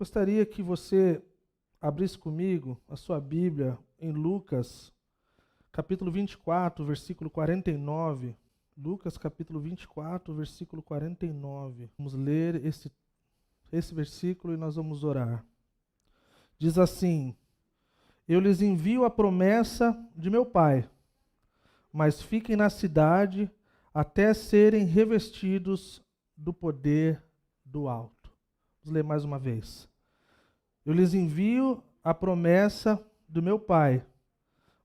Gostaria que você abrisse comigo a sua Bíblia em Lucas, capítulo 24, versículo 49. Lucas, capítulo 24, versículo 49. Vamos ler esse versículo e nós vamos orar. Diz assim: Eu lhes envio a promessa de meu Pai, mas fiquem na cidade até serem revestidos do poder do alto. Vamos ler mais uma vez. Eu lhes envio a promessa do meu Pai,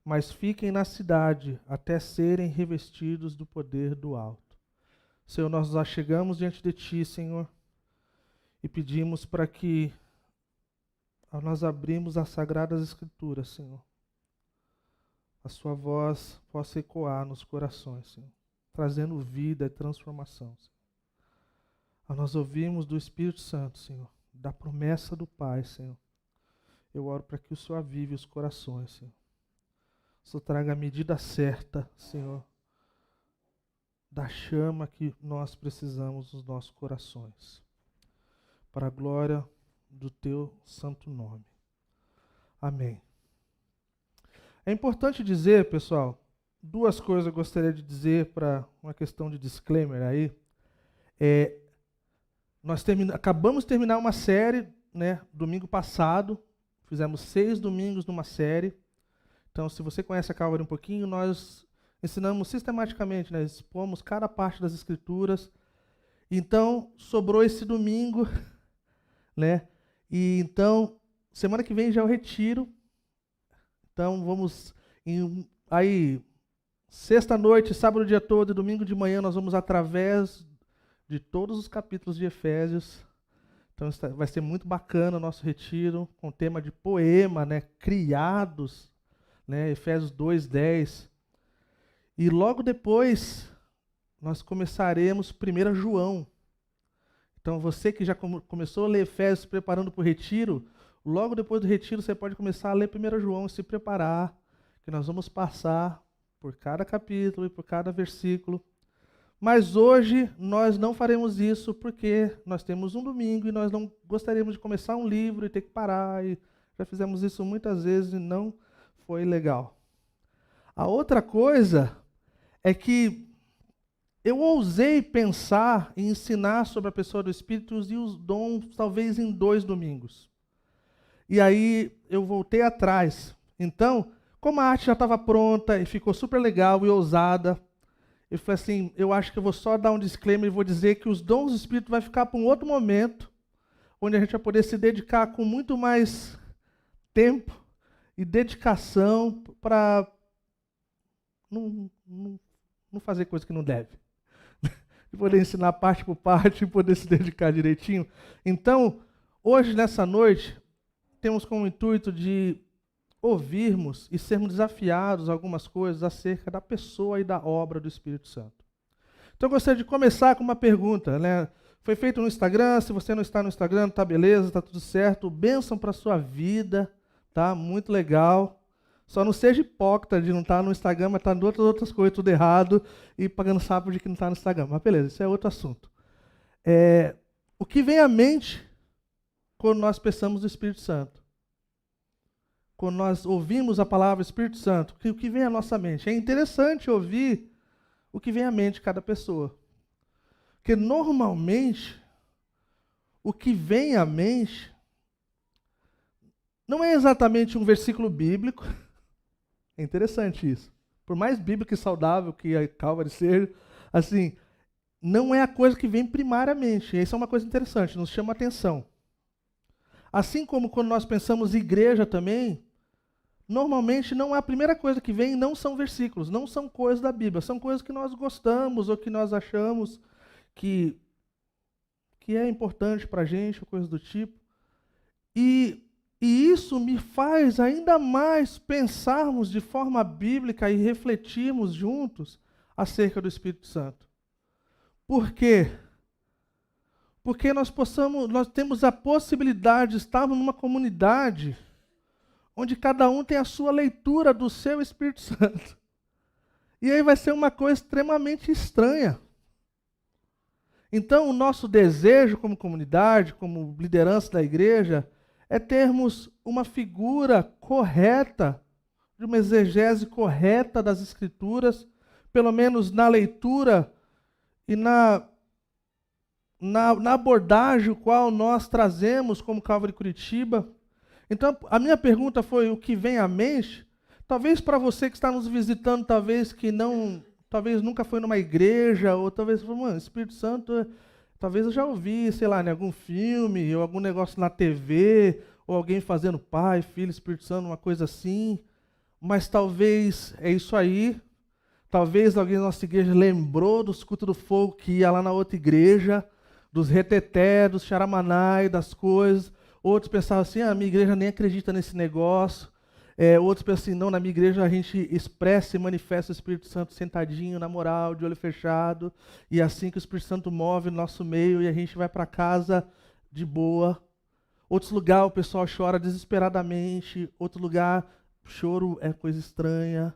mas fiquem na cidade até serem revestidos do poder do alto. Senhor, nós nos achegamos diante de Ti, Senhor, e pedimos para que, ao nós abrirmos as Sagradas Escrituras, Senhor, a Sua voz possa ecoar nos corações, Senhor, trazendo vida e transformação, Senhor. Ao nós ouvirmos do Espírito Santo, Senhor, da promessa do Pai, Senhor, eu oro para que o Senhor avive os corações, Senhor. O Senhor traga a medida certa, Senhor, da chama que nós precisamos nos nossos corações, para a glória do Teu santo nome. Amém. É importante dizer, pessoal, duas coisas eu gostaria de dizer para uma questão de disclaimer aí. Nós acabamos de terminar uma série, domingo passado. Fizemos 6 domingos numa série. Então, se você conhece a Calvary um pouquinho, nós ensinamos sistematicamente, expomos cada parte das Escrituras. Então, sobrou esse domingo, E então, semana que vem já é o retiro. Então, vamos aí, sexta-noite, sábado o dia todo e domingo de manhã, nós vamos através de todos os capítulos de Efésios. Então vai ser muito bacana o nosso retiro, com o tema de poema, criados, Efésios 2:10. E logo depois, nós começaremos 1 João. Então você que já começou a ler Efésios se preparando para o retiro, logo depois do retiro você pode começar a ler 1 João e se preparar, que nós vamos passar por cada capítulo e por cada versículo. Mas hoje nós não faremos isso porque nós temos um domingo e nós não gostaríamos de começar um livro e ter que parar. E já fizemos isso muitas vezes e não foi legal. A outra coisa é que eu ousei pensar e ensinar sobre a pessoa do Espírito e os dons talvez em 2 domingos. E aí eu voltei atrás. Então, como a arte já estava pronta e ficou super legal e ousada, eu falei assim, eu acho que eu vou só dar um disclaimer e vou dizer que os dons do Espírito vai ficar para um outro momento, onde a gente vai poder se dedicar com muito mais tempo e dedicação para não fazer coisa que não deve. E poder ensinar parte por parte e poder se dedicar direitinho. Então, hoje, nessa noite, temos como intuito de ouvirmos e sermos desafiados a algumas coisas acerca da pessoa e da obra do Espírito Santo. Então eu gostaria de começar com uma pergunta, Foi feito no Instagram, se você não está no Instagram, tá beleza, tá tudo certo. Bênção para a sua vida, tá? Muito legal. Só não seja hipócrita de não estar no Instagram, mas estar em outras coisas, tudo errado, e pagando sapo de que não está no Instagram. Mas beleza, isso é outro assunto. O que vem à mente quando nós pensamos no Espírito Santo? Quando nós ouvimos a palavra Espírito Santo, o que vem à nossa mente? É interessante ouvir o que vem à mente de cada pessoa. Porque normalmente, o que vem à mente não é exatamente um versículo bíblico. É interessante isso. Por mais bíblico e saudável que a Calvary seja, assim, não é a coisa que vem primariamente. Isso é uma coisa interessante, nos chama a atenção. Assim como quando nós pensamos em igreja também, normalmente não é a primeira coisa que vem, não são versículos, não são coisas da Bíblia, são coisas que nós gostamos ou que nós achamos que é importante para a gente, ou coisas do tipo. E isso me faz ainda mais pensarmos de forma bíblica e refletirmos juntos acerca do Espírito Santo. Por quê? Porque nós temos a possibilidade de estarmos numa comunidade onde cada um tem a sua leitura do seu Espírito Santo. E aí vai ser uma coisa extremamente estranha. Então, o nosso desejo como comunidade, como liderança da igreja, é termos uma figura correta, de uma exegese correta das Escrituras, pelo menos na leitura e na abordagem o qual nós trazemos como Calvary Curitiba. Então, a minha pergunta foi o que vem à mente. Talvez para você que está nos visitando, talvez nunca foi numa igreja, ou talvez, mano, Espírito Santo, talvez eu já ouvi, sei lá, em algum filme, ou algum negócio na TV, ou alguém fazendo Pai, Filho, Espírito Santo, uma coisa assim. Mas talvez é isso aí. Talvez alguém da nossa igreja lembrou dos cultos do fogo que ia lá na outra igreja, dos reteté, dos charamanai, das coisas. Outros pensavam assim, a minha igreja nem acredita nesse negócio. Outros pensam assim, não, na minha igreja a gente expressa e manifesta o Espírito Santo sentadinho, na moral, de olho fechado. E é assim que o Espírito Santo move no nosso meio e a gente vai para casa de boa. Outros lugares o pessoal chora desesperadamente. Outro lugar, choro é coisa estranha.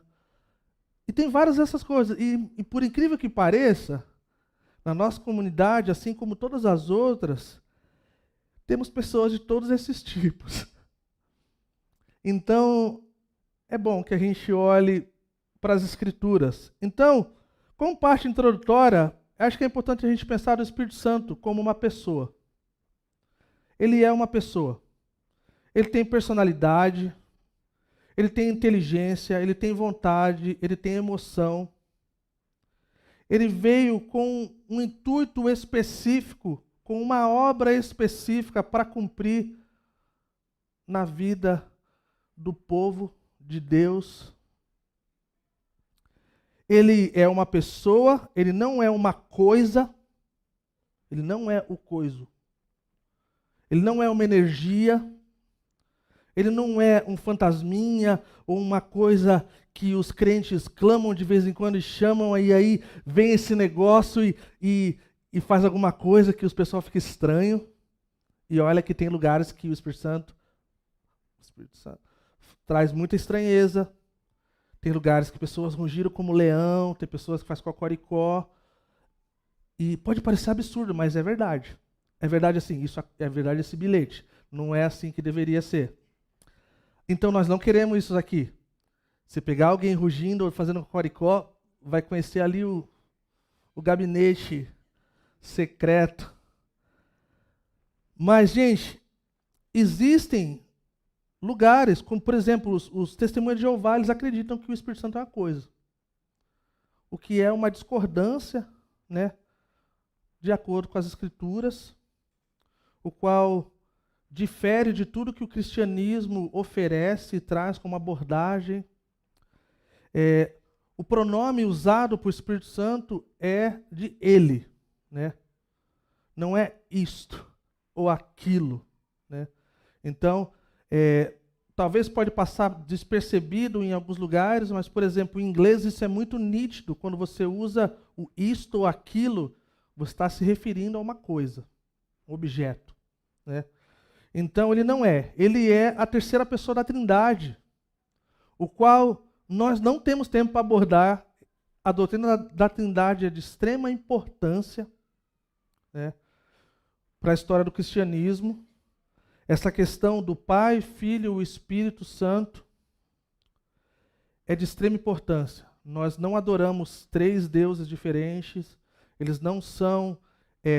E tem várias dessas coisas. E por incrível que pareça, na nossa comunidade, assim como todas as outras, temos pessoas de todos esses tipos. Então, é bom que a gente olhe para as Escrituras. Então, como parte introdutória, acho que é importante a gente pensar no Espírito Santo como uma pessoa. Ele é uma pessoa. Ele tem personalidade, ele tem inteligência, ele tem vontade, ele tem emoção. Ele veio com um intuito específico, com uma obra específica para cumprir na vida do povo de Deus. Ele é uma pessoa, ele não é uma coisa, ele não é o coiso. Ele não é uma energia, ele não é um fantasminha ou uma coisa que os crentes clamam de vez em quando e chamam, e aí vem esse negócio e faz alguma coisa que os pessoal fica estranho. E olha que tem lugares que o Espírito Santo traz muita estranheza. Tem lugares que pessoas rugiram como leão, tem pessoas que fazem cocoricó. E pode parecer absurdo, mas é verdade. É verdade assim, isso é verdade esse bilhete. Não é assim que deveria ser. Então nós não queremos isso aqui. Se pegar alguém rugindo ou fazendo cocoricó, vai conhecer ali o gabinete secreto. Mas, gente, existem lugares, como por exemplo, os testemunhos de Jeová, eles acreditam que o Espírito Santo é uma coisa. O que é uma discordância, né, de acordo com as Escrituras, o qual difere de tudo que o cristianismo oferece e traz como abordagem. O pronome usado por Espírito Santo é de ele, né? Não é isto ou aquilo, né? Então, talvez pode passar despercebido em alguns lugares, mas, por exemplo, em inglês isso é muito nítido. Quando você usa o isto ou aquilo, você está se referindo a uma coisa, um objeto, né? Então, ele não é. Ele é a terceira pessoa da Trindade, o qual nós não temos tempo para abordar. A doutrina da Trindade é de extrema importância, né, para a história do cristianismo. Essa questão do Pai, Filho e Espírito Santo é de extrema importância. Nós não adoramos três deuses diferentes, eles não são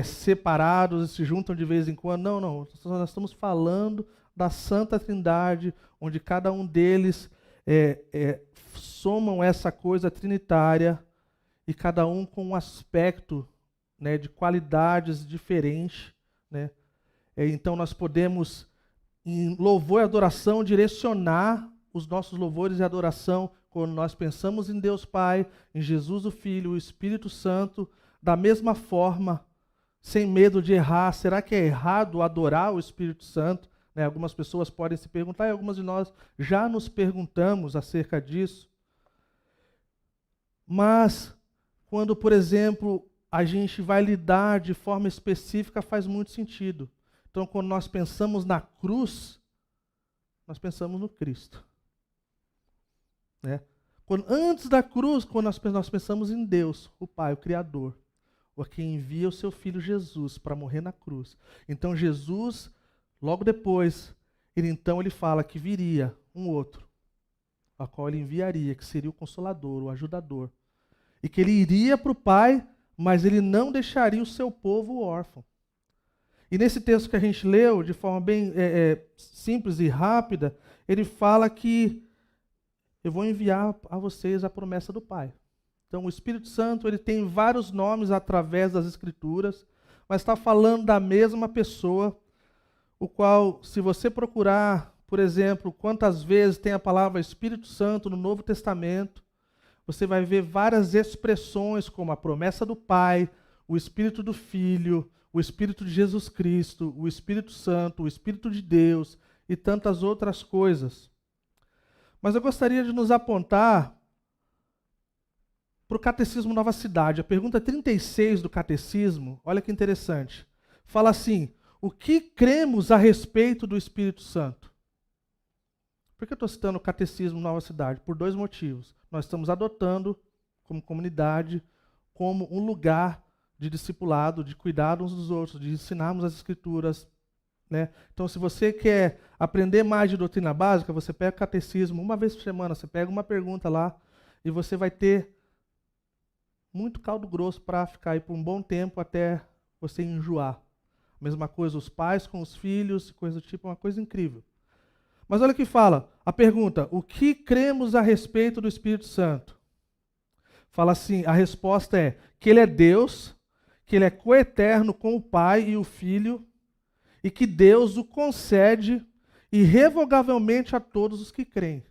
separados e se juntam de vez em quando. Não, não. Nós estamos falando da Santa Trindade, onde cada um deles somam essa coisa trinitária e cada um com um aspecto, né, de qualidades diferentes, né? Então nós podemos, em louvor e adoração, direcionar os nossos louvores e adoração quando nós pensamos em Deus Pai, em Jesus o Filho, o Espírito Santo, da mesma forma, sem medo de errar. Será que é errado adorar o Espírito Santo? Né? Algumas pessoas podem se perguntar, e algumas de nós já nos perguntamos acerca disso. Mas, quando, por exemplo, a gente vai lidar de forma específica, faz muito sentido. Então, quando nós pensamos na cruz, nós pensamos no Cristo. Né? Antes da cruz, quando nós pensamos em Deus, o Pai, o Criador. o que envia o seu filho Jesus para morrer na cruz. Então Jesus, logo depois, ele fala que viria um outro, a qual ele enviaria, que seria o Consolador, o Ajudador. E que ele iria para o Pai, mas ele não deixaria o seu povo órfão. E nesse texto que a gente leu, de forma bem simples e rápida, ele fala que eu vou enviar a vocês a promessa do Pai. Então, o Espírito Santo ele tem vários nomes através das Escrituras, mas está falando da mesma pessoa, o qual, se você procurar, por exemplo, quantas vezes tem a palavra Espírito Santo no Novo Testamento, você vai ver várias expressões como a promessa do Pai, o Espírito do Filho, o Espírito de Jesus Cristo, o Espírito Santo, o Espírito de Deus e tantas outras coisas. Mas eu gostaria de nos apontar para o Catecismo Nova Cidade. A pergunta 36 do Catecismo, olha que interessante. Fala assim: o que cremos a respeito do Espírito Santo? Por que eu estou citando o Catecismo Nova Cidade? Por dois motivos. Nós estamos adotando, como comunidade, como um lugar de discipulado, de cuidar uns dos outros, de ensinarmos as Escrituras. Né? Então, se você quer aprender mais de doutrina básica, você pega o Catecismo uma vez por semana, você pega uma pergunta lá e você vai ter muito caldo grosso para ficar aí por um bom tempo até você enjoar. Mesma coisa os pais com os filhos, coisa do tipo, é uma coisa incrível. Mas olha o que fala, a pergunta: o que cremos a respeito do Espírito Santo? Fala assim, a resposta é que ele é Deus, que ele é coeterno com o Pai e o Filho, e que Deus o concede irrevogavelmente a todos os que creem.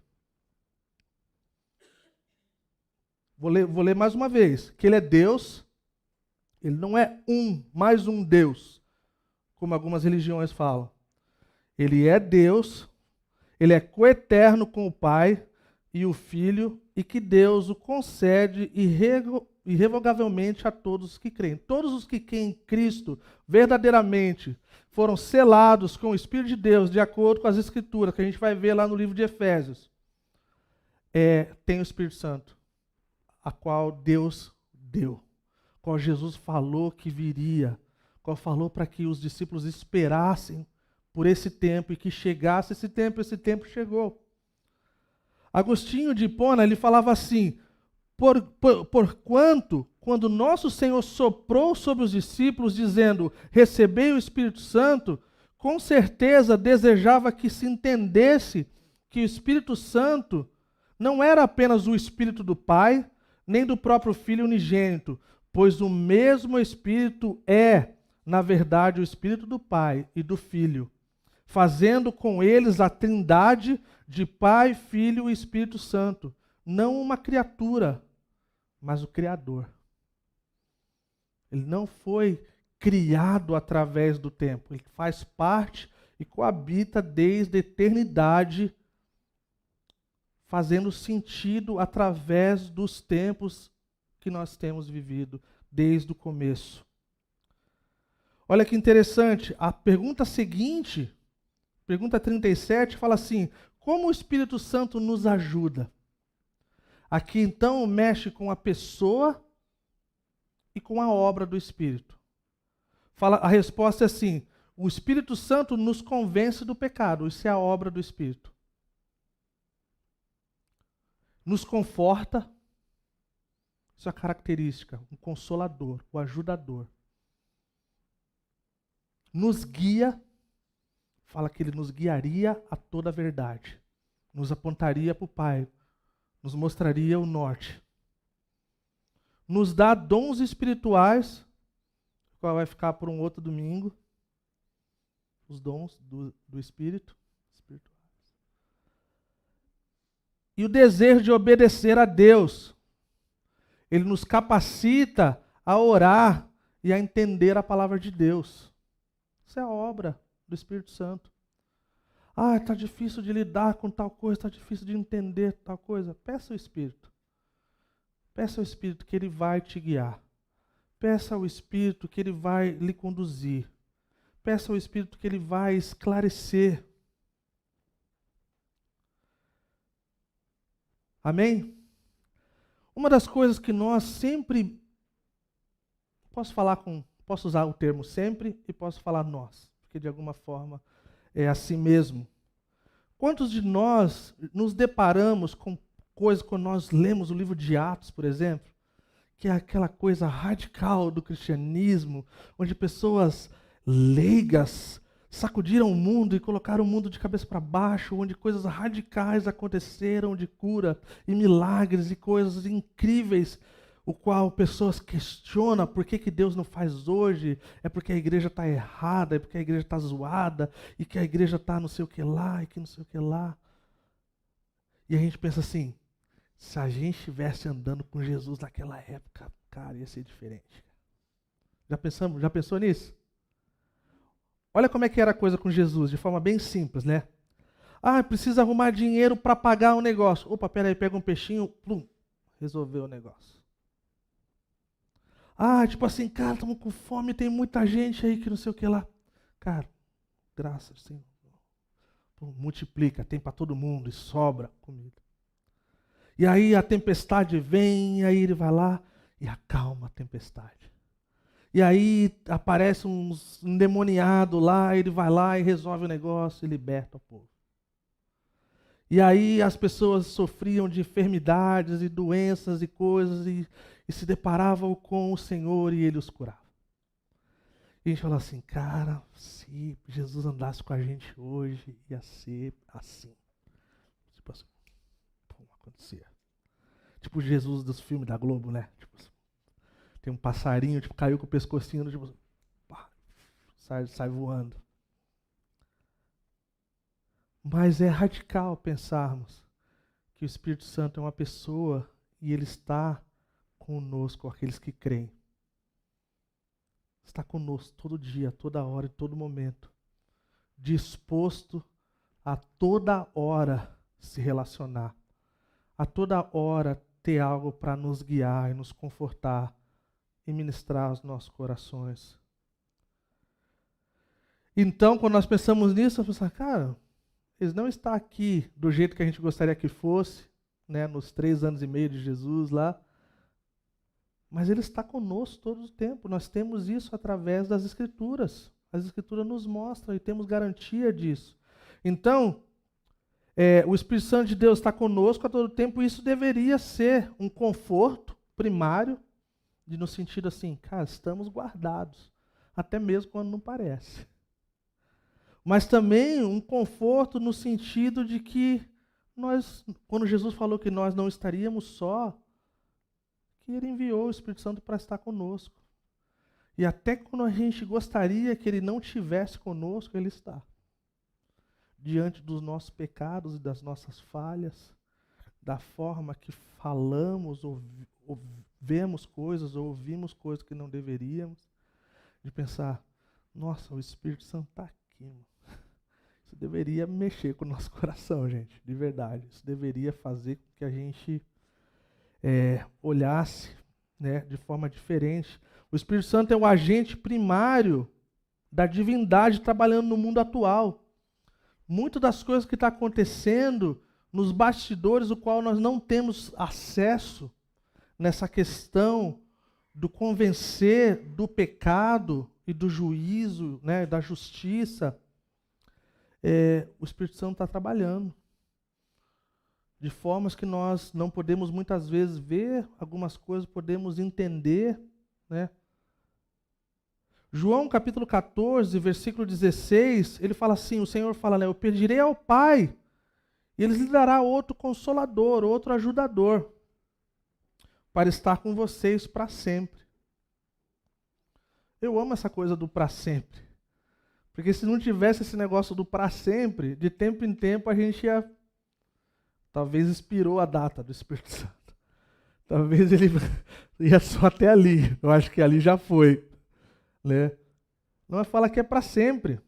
Vou ler mais uma vez. Que ele é Deus, ele não é mais um Deus, como algumas religiões falam. Ele é Deus, ele é coeterno com o Pai e o Filho, e que Deus o concede irrevogavelmente a todos os que creem. Todos os que creem em Cristo verdadeiramente foram selados com o Espírito de Deus, de acordo com as Escrituras, que a gente vai ver lá no livro de Efésios. Tem o Espírito Santo, a qual Deus deu, qual Jesus falou que viria, qual falou para que os discípulos esperassem por esse tempo e que chegasse esse tempo chegou. Agostinho de Hipona, ele falava assim: porquanto, quando nosso Senhor soprou sobre os discípulos, dizendo, recebei o Espírito Santo, com certeza desejava que se entendesse que o Espírito Santo não era apenas o Espírito do Pai, nem do próprio Filho unigênito, pois o mesmo Espírito é, na verdade, o Espírito do Pai e do Filho, fazendo com eles a trindade de Pai, Filho e Espírito Santo, não uma criatura, mas o Criador. Ele não foi criado através do tempo, ele faz parte e coabita desde a eternidade, fazendo sentido através dos tempos que nós temos vivido desde o começo. Olha que interessante, a pergunta seguinte, pergunta 37, fala assim: como o Espírito Santo nos ajuda? Aqui então mexe com a pessoa e com a obra do Espírito. A resposta é assim: o Espírito Santo nos convence do pecado, isso é a obra do Espírito. Nos conforta, isso é a característica, um consolador, o ajudador. Nos guia, fala que ele nos guiaria a toda a verdade, nos apontaria para o Pai, nos mostraria o norte. Nos dá dons espirituais, qual vai ficar por um outro domingo, os dons do Espírito. E o desejo de obedecer a Deus. Ele nos capacita a orar e a entender a palavra de Deus. Isso é a obra do Espírito Santo. Está difícil de lidar com tal coisa, está difícil de entender tal coisa. Peça ao Espírito. Peça ao Espírito que ele vai te guiar. Peça ao Espírito que ele vai lhe conduzir. Peça ao Espírito que ele vai esclarecer. Amém? Uma das coisas que nós sempre posso usar o termo sempre e posso falar nós, porque de alguma forma é assim mesmo. Quantos de nós nos deparamos com coisas quando nós lemos o livro de Atos, por exemplo, que é aquela coisa radical do cristianismo, onde pessoas leigas sacudiram o mundo e colocaram o mundo de cabeça para baixo, onde coisas radicais aconteceram de cura e milagres e coisas incríveis, o qual pessoas questionam por que Deus não faz hoje, é porque a igreja está errada, é porque a igreja está zoada, e que a igreja está não sei o que lá, e que não sei o que lá. E a gente pensa assim, se a gente estivesse andando com Jesus naquela época, cara, ia ser diferente. Já pensou nisso? Olha como é que era a coisa com Jesus, de forma bem simples, né? Ah, precisa arrumar dinheiro para pagar um negócio. Opa, peraí, pega um peixinho, plum, resolveu o negócio. Ah, tipo assim, cara, estamos com fome, tem muita gente aí que não sei o que lá. Cara, graças, Senhor. Multiplica, tem para todo mundo e sobra comida. E aí a tempestade vem, e aí ele vai lá e acalma a tempestade. E aí aparece um endemoniado lá, ele vai lá e resolve o negócio e liberta o povo. E aí as pessoas sofriam de enfermidades e doenças e coisas e se deparavam com o Senhor e Ele os curava. E a gente fala assim, cara, se Jesus andasse com a gente hoje, ia ser assim. Tipo assim, pô, acontecia. Tipo Jesus dos filmes da Globo, né? Tipo assim, tem um passarinho, tipo, caiu com o pescocinho, tipo, pá, sai voando. Mas é radical pensarmos que o Espírito Santo é uma pessoa e ele está conosco, aqueles que creem. Está conosco todo dia, toda hora, em todo momento. Disposto a toda hora se relacionar. A toda hora ter algo para nos guiar e nos confortar e ministrar os nossos corações. Então, quando nós pensamos nisso, nós pensamos, cara, eles não estão aqui do jeito que a gente gostaria que fosse, né, nos 3 anos e meio de Jesus lá, mas Ele está conosco todo o tempo. Nós temos isso através das Escrituras. As Escrituras nos mostram e temos garantia disso. Então, o Espírito Santo de Deus está conosco a todo tempo e isso deveria ser um conforto primário, no sentido assim, cara, estamos guardados, até mesmo quando não parece. Mas também um conforto no sentido de que quando Jesus falou que nós não estaríamos só, que Ele enviou o Espírito Santo para estar conosco. E até quando a gente gostaria que Ele não estivesse conosco, Ele está. Diante dos nossos pecados e das nossas falhas, da forma que falamos, ou vemos coisas, ou ouvimos coisas que não deveríamos, de pensar, nossa, o Espírito Santo está aqui, mano. Isso deveria mexer com o nosso coração, gente, de verdade. Isso deveria fazer com que a gente olhasse, né, de forma diferente. O Espírito Santo é o agente primário da divindade trabalhando no mundo atual. Muitas das coisas que estão acontecendo nos bastidores, o qual nós não temos acesso nessa questão do convencer do pecado e do juízo, né, da justiça, o Espírito Santo está trabalhando. De formas que nós não podemos muitas vezes ver, algumas coisas podemos entender, né? João capítulo 14, versículo 16, ele fala assim, o Senhor fala, né, eu pedirei ao Pai, e Ele lhe dará outro consolador, outro ajudador, para estar com vocês para sempre. Eu amo essa coisa do para sempre. Porque se não tivesse esse negócio do para sempre, de tempo em tempo a gente talvez expirou a data do Espírito Santo. Talvez ele ia só até ali. Eu acho que ali já foi. Né? Não fala que é para sempre.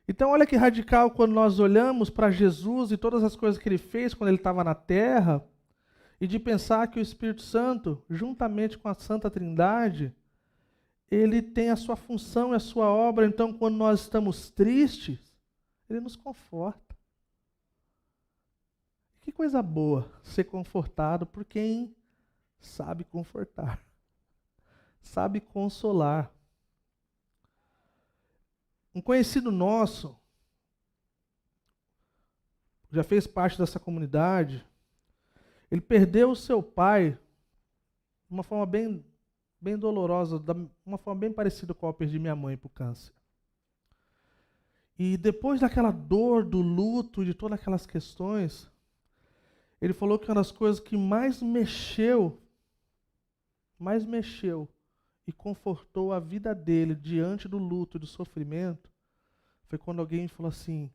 Então olha que radical quando nós olhamos para Jesus e todas as coisas que Ele fez quando Ele estava na terra, e de pensar que o Espírito Santo, juntamente com a Santa Trindade, Ele tem a sua função e a sua obra. Então quando nós estamos tristes, Ele nos conforta. Que coisa boa ser confortado por quem sabe confortar. sabe consolar. Um conhecido nosso, já fez parte dessa comunidade, ele perdeu o seu pai de uma forma bem dolorosa, de uma forma bem parecida com a que eu perdi minha mãe por câncer. E depois daquela dor, do luto, de todas aquelas questões, ele falou que uma das coisas que mais mexeu e confortou a vida dele diante do luto e do sofrimento, foi quando alguém falou assim: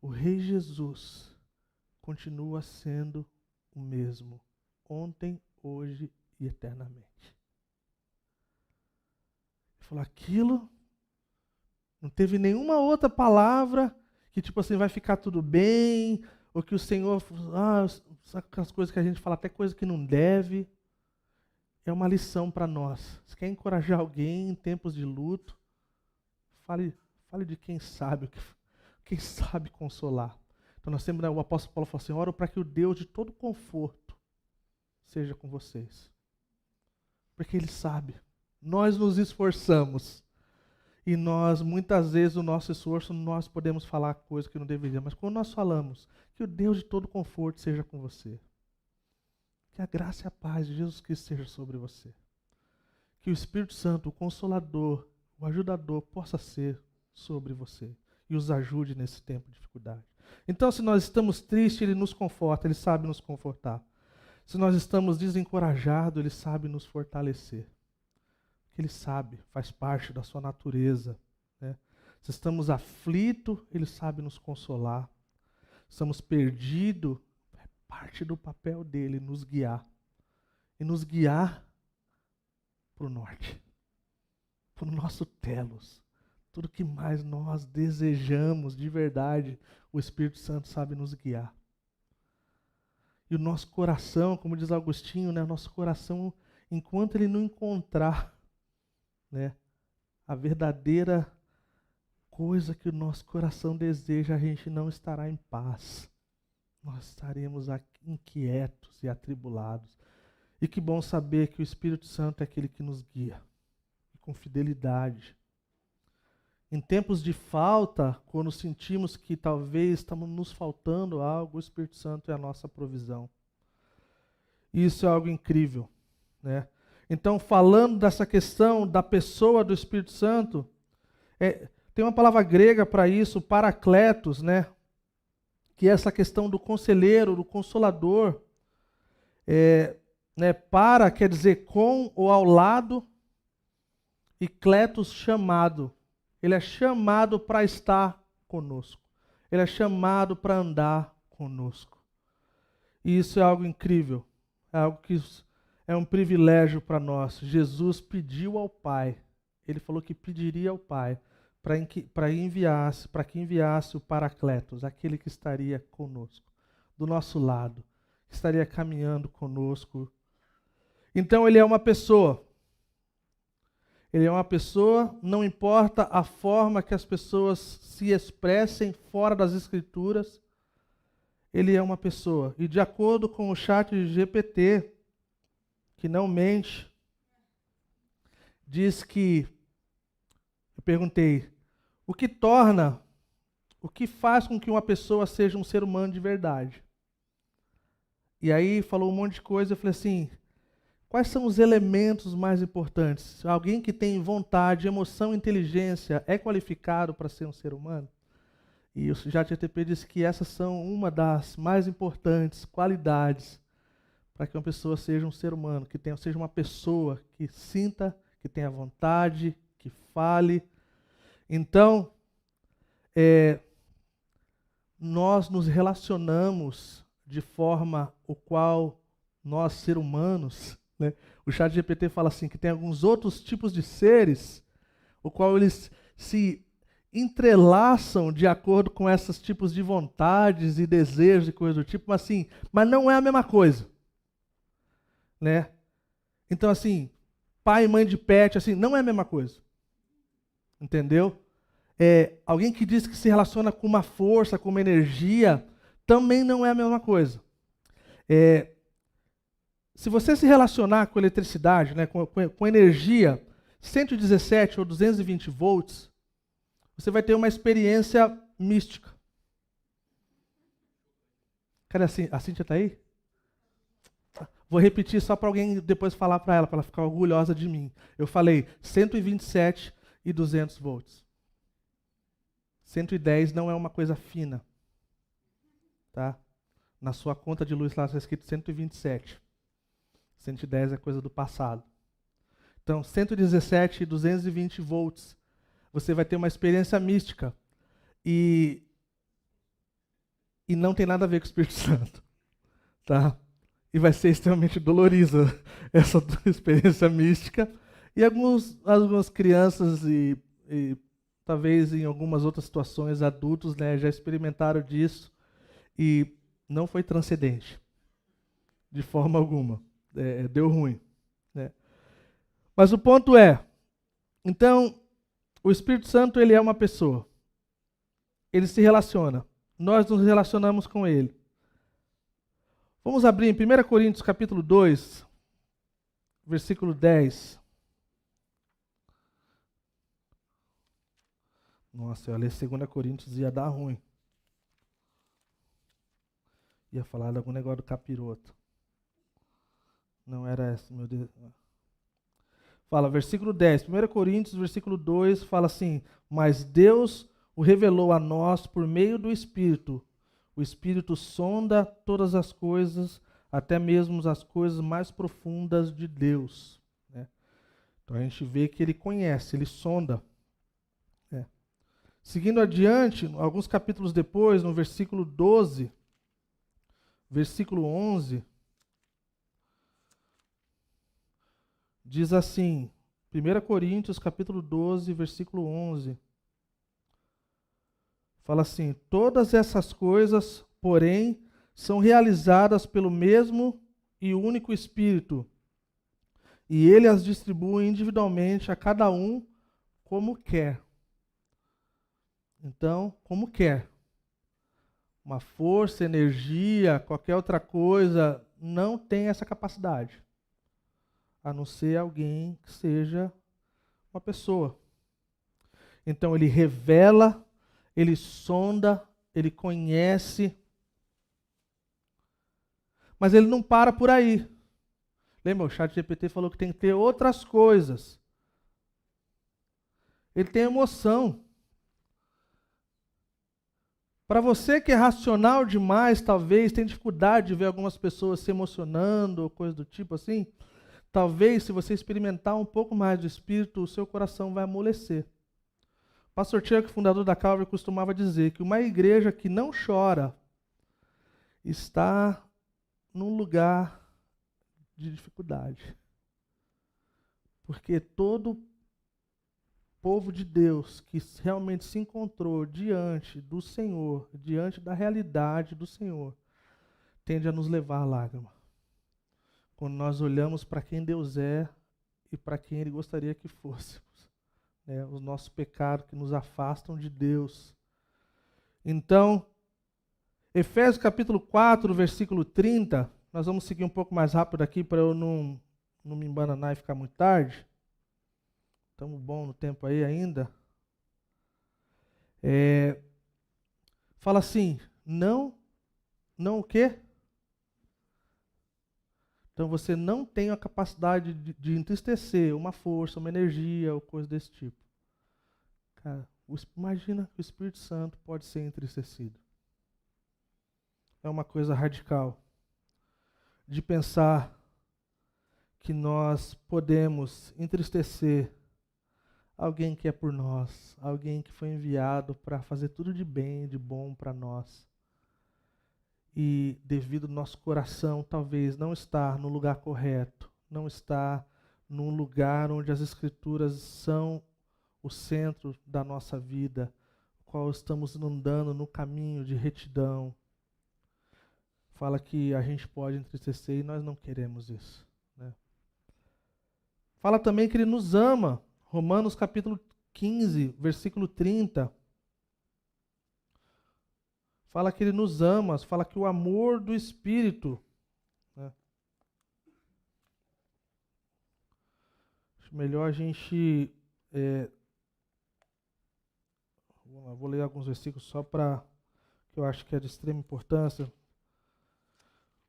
o Rei Jesus continua sendo o mesmo, ontem, hoje e eternamente. Ele falou aquilo, não teve nenhuma outra palavra que tipo assim, vai ficar tudo bem, ou que o Senhor, sabe aquelas coisas que a gente fala, até coisa que não deve. É uma lição para nós. Se quer encorajar alguém em tempos de luto, fale de quem sabe consolar. Então nós temos, o apóstolo Paulo falou assim: oro para que o Deus de todo conforto seja com vocês. Porque Ele sabe. Nós nos esforçamos. E nós, muitas vezes, o nosso esforço, nós podemos falar coisas que não deveríamos. Mas quando nós falamos, que o Deus de todo conforto seja com você. Que a graça e a paz de Jesus Cristo seja sobre você. Que o Espírito Santo, o Consolador, o Ajudador, possa ser sobre você. E os ajude nesse tempo de dificuldade. Então, se nós estamos tristes, Ele nos conforta, Ele sabe nos confortar. Se nós estamos desencorajados, Ele sabe nos fortalecer. Porque Ele sabe, faz parte da sua natureza. Né? Se estamos aflitos, Ele sabe nos consolar. Se estamos perdidos, parte do papel dele nos guiar. E nos guiar para o norte. Para o nosso telos. Tudo que mais nós desejamos de verdade, o Espírito Santo sabe nos guiar. E o nosso coração, como diz Agostinho, né, o nosso coração, enquanto ele não encontrar, né, a verdadeira coisa que o nosso coração deseja, a gente não estará em paz. Nós estaremos inquietos e atribulados. E que bom saber que o Espírito Santo é aquele que nos guia, e com fidelidade. Em tempos de falta, quando sentimos que talvez estamos nos faltando algo, o Espírito Santo é a nossa provisão. Isso é algo incrível, né? Então, falando dessa questão da pessoa do Espírito Santo, tem uma palavra grega para isso, paracletos, né? Que é essa questão do conselheiro, do consolador. Para quer dizer com ou ao lado, e kletos chamado. Ele é chamado para estar conosco. Ele é chamado para andar conosco. E isso é algo incrível. É algo que é um privilégio para nós. Jesus pediu ao Pai. Ele falou que pediria ao Pai para que enviasse o Paracletos, aquele que estaria conosco, do nosso lado, que estaria caminhando conosco. Então ele é uma pessoa. Ele é uma pessoa, não importa a forma que as pessoas se expressem fora das Escrituras, ele é uma pessoa. E de acordo com o ChatGPT, que não mente, diz que, eu perguntei, o que faz com que uma pessoa seja um ser humano de verdade? E aí falou um monte de coisa, eu falei assim, quais são os elementos mais importantes? Alguém que tem vontade, emoção, inteligência, é qualificado para ser um ser humano? E o ChatGPT disse que essas são uma das mais importantes qualidades para que uma pessoa seja um ser humano, seja uma pessoa que sinta, que tenha vontade, que fale. Então, nós nos relacionamos de forma o qual nós, seres humanos, né, o ChatGPT fala assim, que tem alguns outros tipos de seres, o qual eles se entrelaçam de acordo com esses tipos de vontades e desejos e coisas do tipo, mas não é a mesma coisa. Né? Então, assim, pai e mãe de pet, assim, não é a mesma coisa. Entendeu? Alguém que diz que se relaciona com uma força, com uma energia, também não é a mesma coisa. se você se relacionar com eletricidade, né, com energia, 117 ou 220 volts, você vai ter uma experiência mística. Cara, a Cíntia está aí? Vou repetir só para alguém depois falar para ela ficar orgulhosa de mim. Eu falei 127 e 200 volts. 110 não é uma coisa fina. Tá? Na sua conta de luz lá está escrito 127. 110 é coisa do passado. Então, 117 e 220 volts. Você vai ter uma experiência mística. E não tem nada a ver com o Espírito Santo. Tá? E vai ser extremamente dolorida essa experiência mística. E algumas crianças e talvez em algumas outras situações, adultos, né, já experimentaram disso. E não foi transcendente. De forma alguma. Deu ruim. Né? Mas o ponto é, então, o Espírito Santo, ele é uma pessoa. Ele se relaciona. Nós nos relacionamos com ele. Vamos abrir em 1 Coríntios capítulo 2, versículo 10. Nossa, eu ler 2 Coríntios ia dar ruim. Ia falar de algum negócio do capiroto. Não era essa, meu Deus. Fala, versículo 10. 1 Coríntios, versículo 2, fala assim: mas Deus o revelou a nós por meio do Espírito. O Espírito sonda todas as coisas, até mesmo as coisas mais profundas de Deus. Né? Então a gente vê que ele conhece, ele sonda. Né? Seguindo adiante, alguns capítulos depois, no versículo 12, versículo 11, diz assim, 1 Coríntios capítulo 12, versículo 11, fala assim: todas essas coisas, porém, são realizadas pelo mesmo e único Espírito, e ele as distribui individualmente a cada um como quer. Então, como quer. Uma força, energia, qualquer outra coisa, não tem essa capacidade. A não ser alguém que seja uma pessoa. Então ele revela, ele sonda, ele conhece. Mas ele não para por aí. Lembra, o ChatGPT falou que tem que ter outras coisas. Ele tem emoção. Para você que é racional demais, talvez, tem dificuldade de ver algumas pessoas se emocionando ou coisa do tipo assim, talvez, se você experimentar um pouco mais do Espírito, o seu coração vai amolecer. O pastor Chuck, fundador da Calvary, costumava dizer que uma igreja que não chora está num lugar de dificuldade. Porque todo povo de Deus que realmente se encontrou diante do Senhor, diante da realidade do Senhor, tende a nos levar à lágrima. Quando nós olhamos para quem Deus é e para quem Ele gostaria que fôssemos. Né? Os nossos pecados que nos afastam de Deus. Então, Efésios capítulo 4, versículo 30, nós vamos seguir um pouco mais rápido aqui para eu não me embananar e ficar muito tarde. Estamos bom no tempo aí ainda. Fala assim, não o quê? Então você não tem a capacidade de entristecer uma força, uma energia ou coisa desse tipo. Cara, imagina que o Espírito Santo pode ser entristecido. É uma coisa radical. De pensar que nós podemos entristecer alguém que é por nós, alguém que foi enviado para fazer tudo de bem, de bom para nós. E devido ao nosso coração, talvez, não estar no lugar correto, não estar num lugar onde as Escrituras são o centro da nossa vida, qual estamos andando no caminho de retidão. Fala que a gente pode entristecer e nós não queremos isso. Né? Fala também que Ele nos ama. Romanos capítulo 15, versículo 30. Fala que Ele nos ama, fala que o amor do Espírito, né? Acho melhor a gente... vou ler alguns versículos só para... que eu acho que é de extrema importância.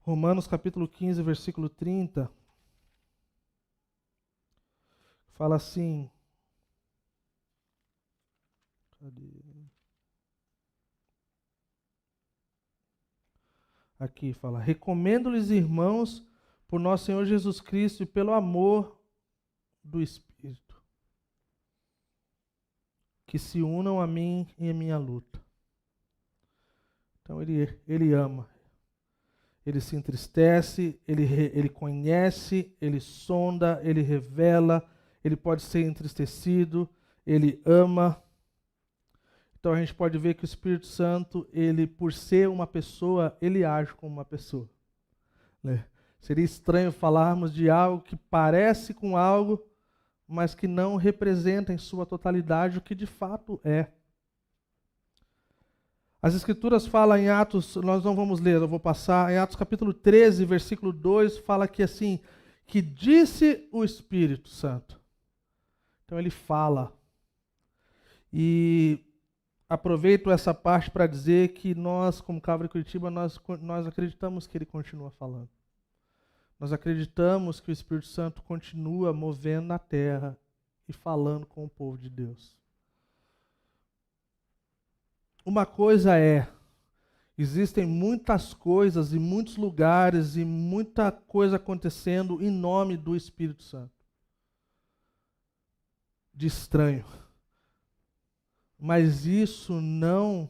Romanos capítulo 15, versículo 30. Fala assim... Cadê? Aqui fala: recomendo-lhes, irmãos, por nosso Senhor Jesus Cristo e pelo amor do Espírito, que se unam a mim em minha luta. Então ele ama, ele se entristece, ele conhece, ele sonda, ele revela, ele pode ser entristecido, ele ama. Então a gente pode ver que o Espírito Santo, ele, por ser uma pessoa, ele age como uma pessoa, né? Seria estranho falarmos de algo que parece com algo, mas que não representa em sua totalidade o que de fato é. As Escrituras falam em Atos, nós não vamos ler, eu vou passar, em Atos capítulo 13, versículo 2, fala que assim, que disse o Espírito Santo. Então ele fala. E aproveito essa parte para dizer que nós, como Calvary Curitiba, nós acreditamos que ele continua falando. Nós acreditamos que o Espírito Santo continua movendo na terra e falando com o povo de Deus. Uma coisa existem muitas coisas e muitos lugares e muita coisa acontecendo em nome do Espírito Santo. De estranho. Mas isso não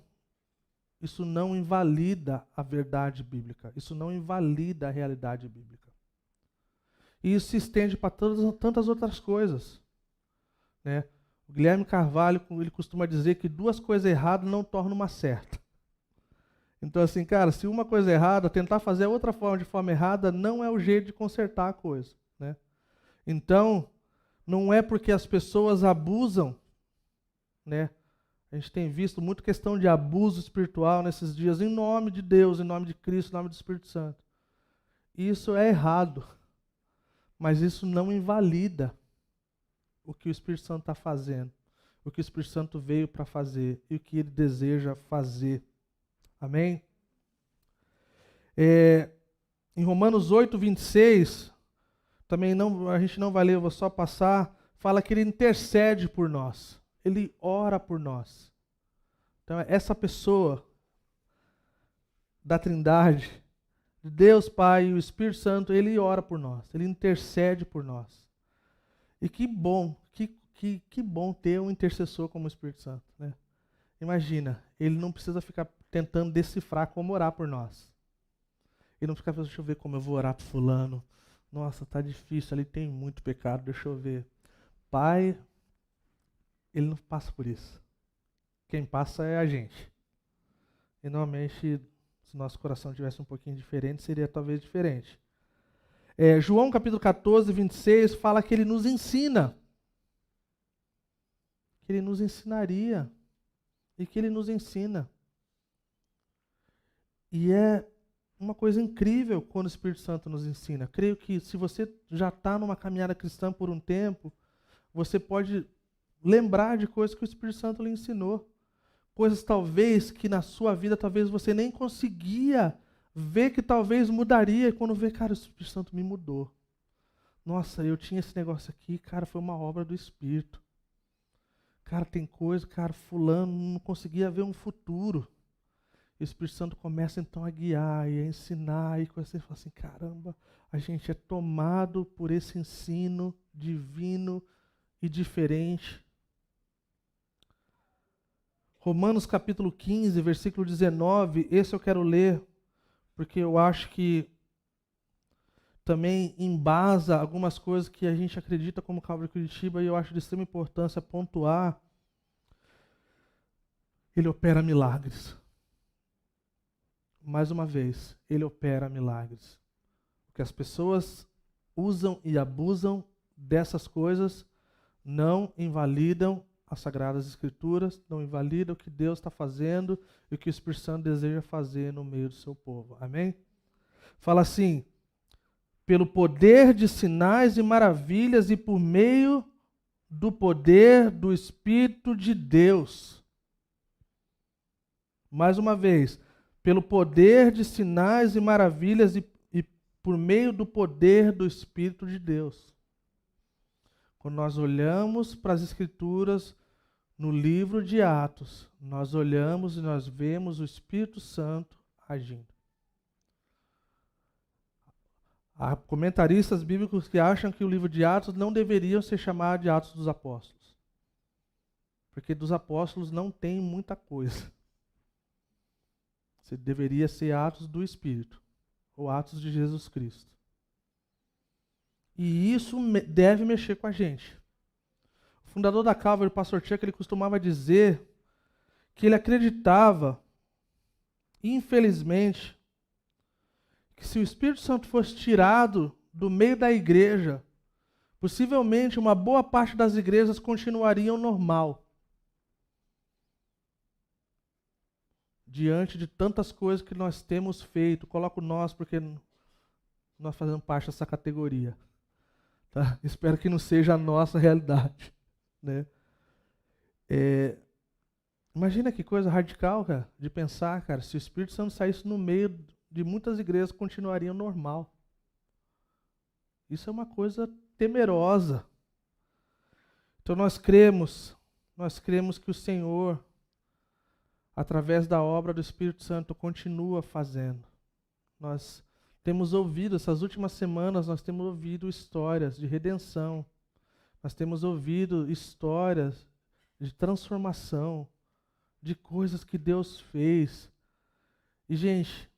invalida a verdade bíblica. Isso não invalida a realidade bíblica. E isso se estende para tantas outras coisas, né? O Guilherme Carvalho, ele costuma dizer que 2 coisas erradas não tornam uma certa. Então assim, cara, se uma coisa é errada, tentar fazer a outra forma de forma errada não é o jeito de consertar a coisa, né? Então, não é porque as pessoas abusam, né? A gente tem visto muito questão de abuso espiritual nesses dias, em nome de Deus, em nome de Cristo, em nome do Espírito Santo. Isso é errado, mas isso não invalida o que o Espírito Santo está fazendo, o que o Espírito Santo veio para fazer e o que ele deseja fazer. Amém? Em Romanos 8, 26, também a gente não vai ler, eu vou só passar, fala que ele intercede por nós. Ele ora por nós. Então, essa pessoa da Trindade, Deus Pai e o Espírito Santo, ele ora por nós, ele intercede por nós. E que bom, que bom ter um intercessor como o Espírito Santo, né? Imagina, ele não precisa ficar tentando decifrar como orar por nós. Ele não fica pensando, deixa eu ver como eu vou orar para fulano. Nossa, tá difícil, ali tem muito pecado, deixa eu ver. Pai, ele não passa por isso. Quem passa é a gente. E normalmente, se nosso coração tivesse um pouquinho diferente, seria talvez diferente. João capítulo 14, 26, fala que ele nos ensina. Que ele nos ensinaria. E que ele nos ensina. E é uma coisa incrível quando o Espírito Santo nos ensina. Creio que se você já está numa caminhada cristã por um tempo, você pode lembrar de coisas que o Espírito Santo lhe ensinou. Coisas talvez que na sua vida talvez você nem conseguia ver que talvez mudaria. E quando vê, cara, o Espírito Santo me mudou. Nossa, eu tinha esse negócio aqui, cara, foi uma obra do Espírito. Cara, tem coisa, cara, fulano não conseguia ver um futuro. E o Espírito Santo começa então a guiar e a ensinar. E você fala assim, caramba, a gente é tomado por esse ensino divino e diferente. Romanos capítulo 15, versículo 19, esse eu quero ler, porque eu acho que também embasa algumas coisas que a gente acredita como Calvary Curitiba, e eu acho de extrema importância pontuar. Ele opera milagres. Mais uma vez, ele opera milagres. Porque as pessoas usam e abusam dessas coisas, não invalidam as Sagradas Escrituras, não invalida o que Deus está fazendo e o que o Espírito Santo deseja fazer no meio do seu povo. Amém? Fala assim, pelo poder de sinais e maravilhas e por meio do poder do Espírito de Deus. Mais uma vez, pelo poder de sinais e maravilhas e por meio do poder do Espírito de Deus. Quando nós olhamos para as Escrituras no livro de Atos, nós olhamos e nós vemos o Espírito Santo agindo. Há comentaristas bíblicos que acham que o livro de Atos não deveria ser chamado de Atos dos Apóstolos. Porque dos apóstolos não tem muita coisa. Você deveria ser Atos do Espírito, ou Atos de Jesus Cristo. E isso deve mexer com a gente. O fundador da Calvary, o pastor Chuck, ele costumava dizer que ele acreditava, infelizmente, que se o Espírito Santo fosse tirado do meio da igreja, possivelmente uma boa parte das igrejas continuariam normal. Diante de tantas coisas que nós temos feito, coloco nós porque nós fazemos parte dessa categoria. Tá? Espero que não seja a nossa realidade. Né? Imagina que coisa radical, cara, de pensar, cara, se o Espírito Santo saísse no meio de muitas igrejas, continuariam normal. Isso é uma coisa temerosa. Então nós cremos que o Senhor, através da obra do Espírito Santo, continua fazendo. Nós temos ouvido, essas últimas semanas, nós temos ouvido histórias de redenção. Nós temos ouvido histórias de transformação, de coisas que Deus fez. E, gente,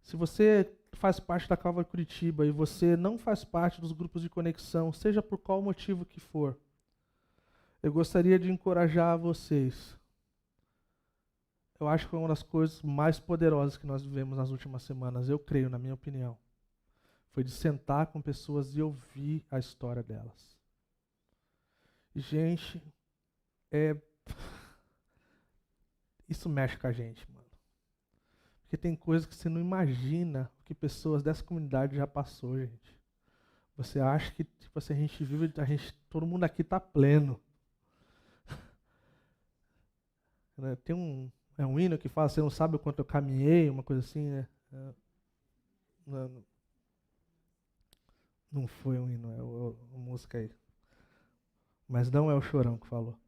se você faz parte da Calvary Curitiba e você não faz parte dos grupos de conexão, seja por qual motivo que for, eu gostaria de encorajar vocês. Eu acho que foi uma das coisas mais poderosas que nós vivemos nas últimas semanas, eu creio, na minha opinião. Foi de sentar com pessoas e ouvir a história delas. E, gente, isso mexe com a gente, mano. Porque tem coisas que você não imagina o que pessoas dessa comunidade já passou, gente. Você acha que tipo assim, a gente vive, todo mundo aqui está pleno. Tem um hino que fala, você não sabe o quanto eu caminhei, uma coisa assim, né? Não foi um hino, é uma música aí. Mas não é o Chorão que falou.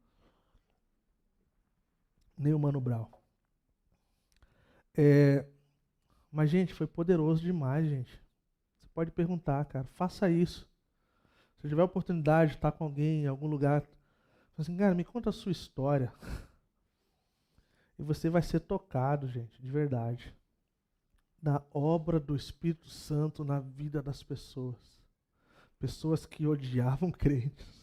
Nem o Mano Brown. Mas, gente, foi poderoso demais, gente. Você pode perguntar, cara, faça isso. Se tiver a oportunidade de estar com alguém em algum lugar, assim, cara, me conta a sua história. E você vai ser tocado, gente, de verdade, na obra do Espírito Santo na vida das pessoas. Pessoas que odiavam crentes.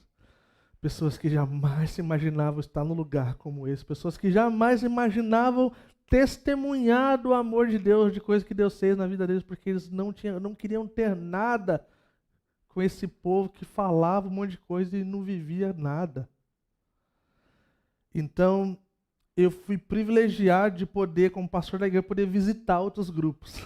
Pessoas que jamais se imaginavam estar num lugar como esse. Pessoas que jamais imaginavam testemunhar do amor de Deus, de coisas que Deus fez na vida deles, porque eles não queriam ter nada com esse povo que falava um monte de coisa e não vivia nada. Então, eu fui privilegiado de poder, como pastor da igreja, poder visitar outros grupos.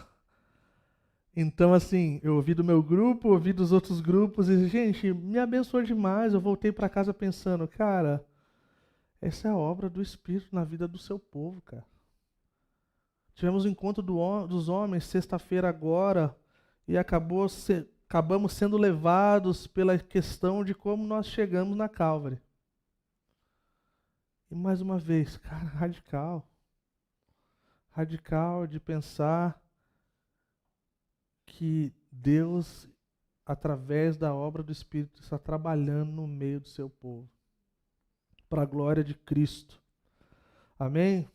Então, assim, eu ouvi do meu grupo, ouvi dos outros grupos, e, gente, me abençoou demais. Eu voltei para casa pensando, cara, essa é a obra do Espírito na vida do seu povo, cara. Tivemos o encontro dos homens sexta-feira agora, e acabamos sendo levados pela questão de como nós chegamos na Calvary. E mais uma vez, cara, radical. Radical de pensar que Deus, através da obra do Espírito, está trabalhando no meio do seu povo. Para a glória de Cristo. Amém?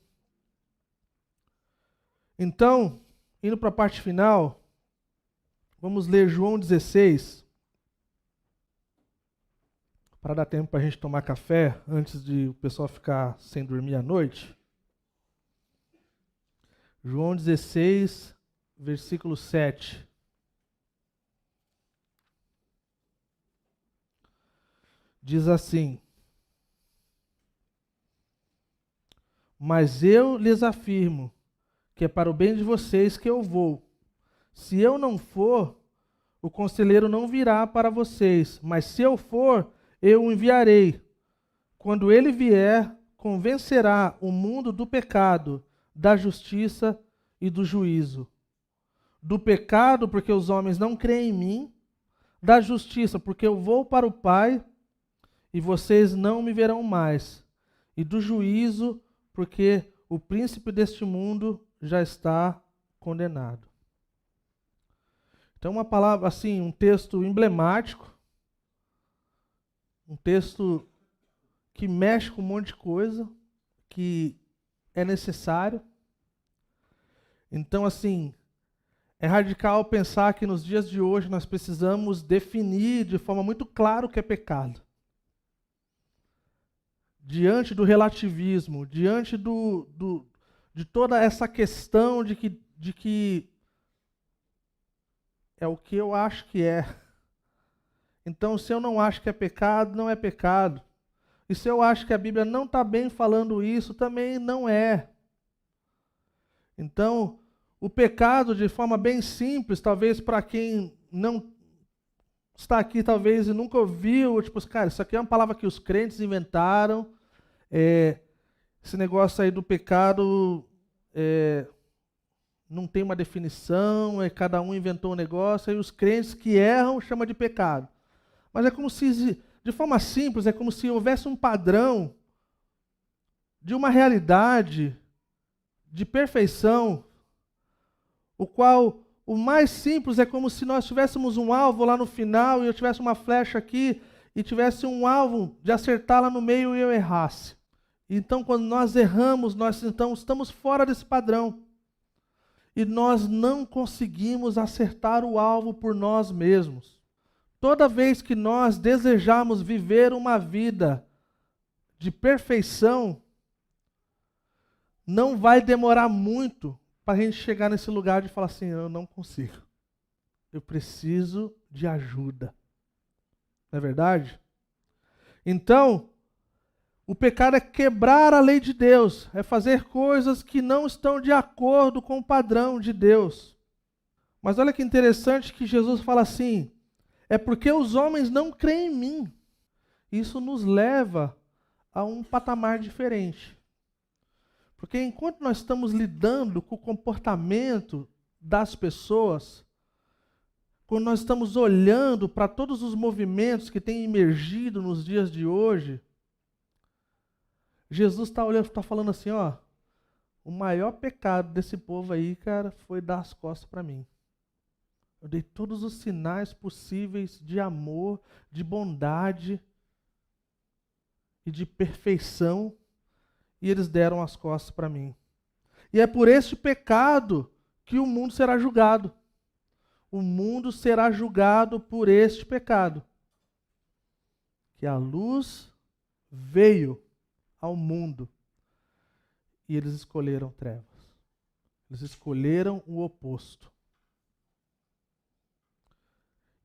Então, indo para a parte final, vamos ler João 16. Para dar tempo para a gente tomar café, antes de o pessoal ficar sem dormir à noite. João 16, versículo 7. Diz assim: mas eu lhes afirmo que é para o bem de vocês que eu vou. Se eu não for, o conselheiro não virá para vocês, mas se eu for, eu o enviarei. Quando ele vier, convencerá o mundo do pecado, da justiça e do juízo. Do pecado, porque os homens não creem em mim, da justiça, porque eu vou para o Pai e vocês não me verão mais, e do juízo, porque o príncipe deste mundo já está condenado. Então, uma palavra assim, um texto emblemático, um texto que mexe com um monte de coisa, que é necessário. Então, assim, é radical pensar que nos dias de hoje nós precisamos definir de forma muito clara o que é pecado. Diante do relativismo, diante de toda essa questão de que é o que eu acho que é. Então, se eu não acho que é pecado, não é pecado. E se eu acho que a Bíblia não está bem falando isso, também não é. Então, o pecado, de forma bem simples, talvez para quem não está aqui, talvez, e nunca ouviu, tipo, cara, isso aqui é uma palavra que os crentes inventaram. Esse negócio aí do pecado não tem uma definição, cada um inventou um negócio, aí os crentes que erram chamam de pecado. Mas é como se, de forma simples, é como se houvesse um padrão de uma realidade de perfeição, o qual o mais simples é como se nós tivéssemos um alvo lá no final e eu tivesse uma flecha aqui e tivesse um alvo de acertar lá no meio e eu errasse. Então, quando nós erramos, nós então estamos fora desse padrão. E nós não conseguimos acertar o alvo por nós mesmos. Toda vez que nós desejamos viver uma vida de perfeição, não vai demorar muito para a gente chegar nesse lugar de falar assim, eu não consigo. Eu preciso de ajuda. Não é verdade? Então, o pecado é quebrar a lei de Deus, é fazer coisas que não estão de acordo com o padrão de Deus. Mas olha que interessante que Jesus fala assim, é porque os homens não creem em mim. Isso nos leva a um patamar diferente. Porque enquanto nós estamos lidando com o comportamento das pessoas, quando nós estamos olhando para todos os movimentos que têm emergido nos dias de hoje, Jesus está olhando, está falando assim, ó, o maior pecado desse povo aí, cara, foi dar as costas para mim. Eu dei todos os sinais possíveis de amor, de bondade e de perfeição, e eles deram as costas para mim. E é por este pecado que o mundo será julgado. O mundo será julgado por este pecado. Que a luz veio ao mundo e eles escolheram trevas. Eles escolheram o oposto.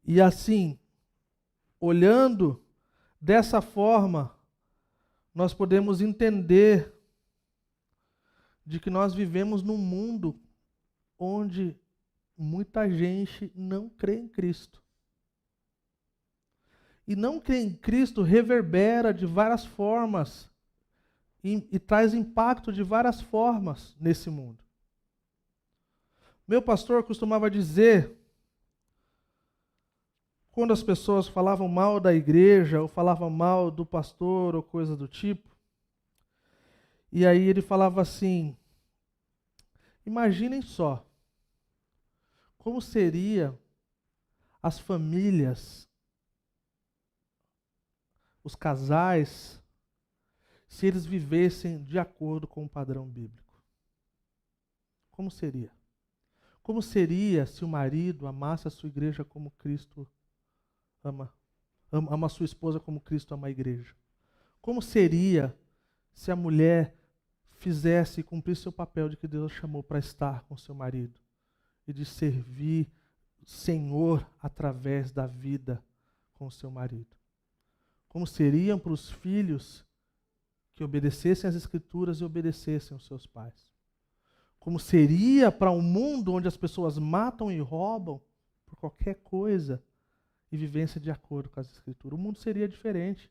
E assim, olhando dessa forma, nós podemos entender de que nós vivemos num mundo onde muita gente não crê em Cristo. E não crer em Cristo reverbera de várias formas e traz impacto de várias formas nesse mundo. Meu pastor costumava dizer, quando as pessoas falavam mal da igreja, ou falavam mal do pastor, ou coisa do tipo, e aí ele falava assim, imaginem só, como seria as famílias, os casais, se eles vivessem de acordo com o padrão bíblico? Como seria? Como seria se o marido amasse a sua igreja como Cristo ama a sua esposa como Cristo ama a igreja? Como seria se a mulher fizesse e cumprisse seu papel de que Deus chamou para estar com seu marido e de servir o Senhor através da vida com seu marido? Como seriam para os filhos que obedecessem às Escrituras e obedecessem aos seus pais? como seria para um mundo onde as pessoas matam e roubam por qualquer coisa e vivência de acordo com as Escrituras. O mundo seria diferente.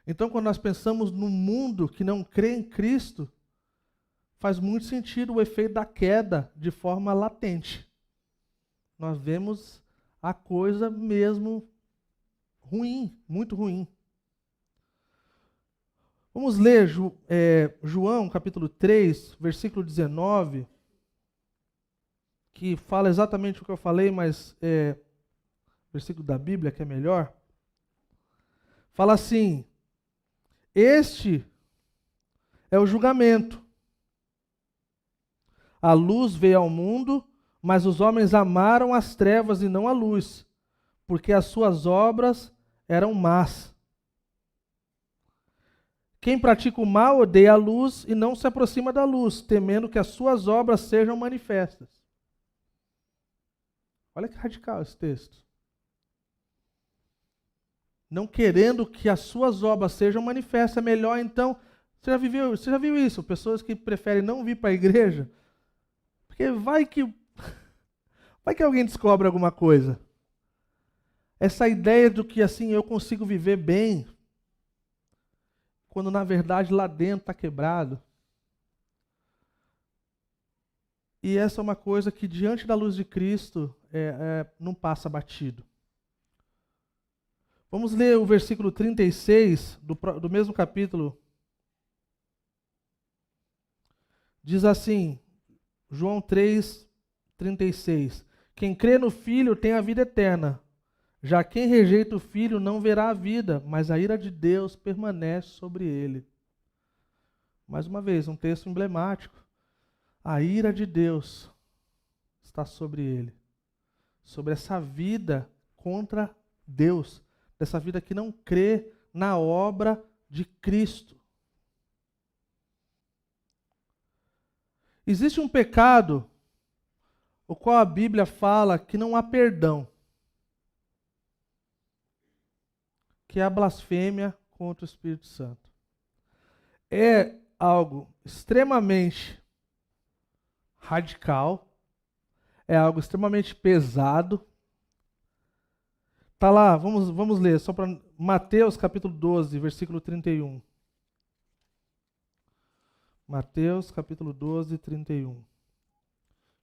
Então, quando nós pensamos num mundo que não crê em Cristo, faz muito sentido o efeito da queda de forma latente. Nós vemos a coisa mesmo ruim, muito ruim. Vamos ler João capítulo 3, versículo 19, que fala exatamente o que eu falei, mas versículo da Bíblia que é melhor. Fala assim: este é o julgamento. A luz veio ao mundo, mas os homens amaram as trevas e não a luz, porque as suas obras eram más. Quem pratica o mal odeia a luz e não se aproxima da luz, temendo que as suas obras sejam manifestas. Olha que radical esse texto. Não querendo que as suas obras sejam manifestas, é melhor então. Você já viu isso? Pessoas que preferem não vir para a igreja, porque vai que alguém descobre alguma coisa. Essa ideia do que assim eu consigo viver bem, quando na verdade lá dentro está quebrado. E essa é uma coisa que diante da luz de Cristo não passa batido. Vamos ler o versículo 36 do mesmo capítulo. Diz assim, João 3, 36. Quem crê no Filho tem a vida eterna. Já quem rejeita o Filho não verá a vida, mas a ira de Deus permanece sobre ele. Mais uma vez, um texto emblemático. A ira de Deus está sobre ele. Sobre essa vida contra Deus. Dessa vida que não crê na obra de Cristo. Existe um pecado, o qual a Bíblia fala que não há perdão. Que é a blasfêmia contra o Espírito Santo. É algo extremamente radical, é algo extremamente pesado. Tá lá, vamos ler, só para Mateus capítulo 12, versículo 31. Mateus capítulo 12, 31.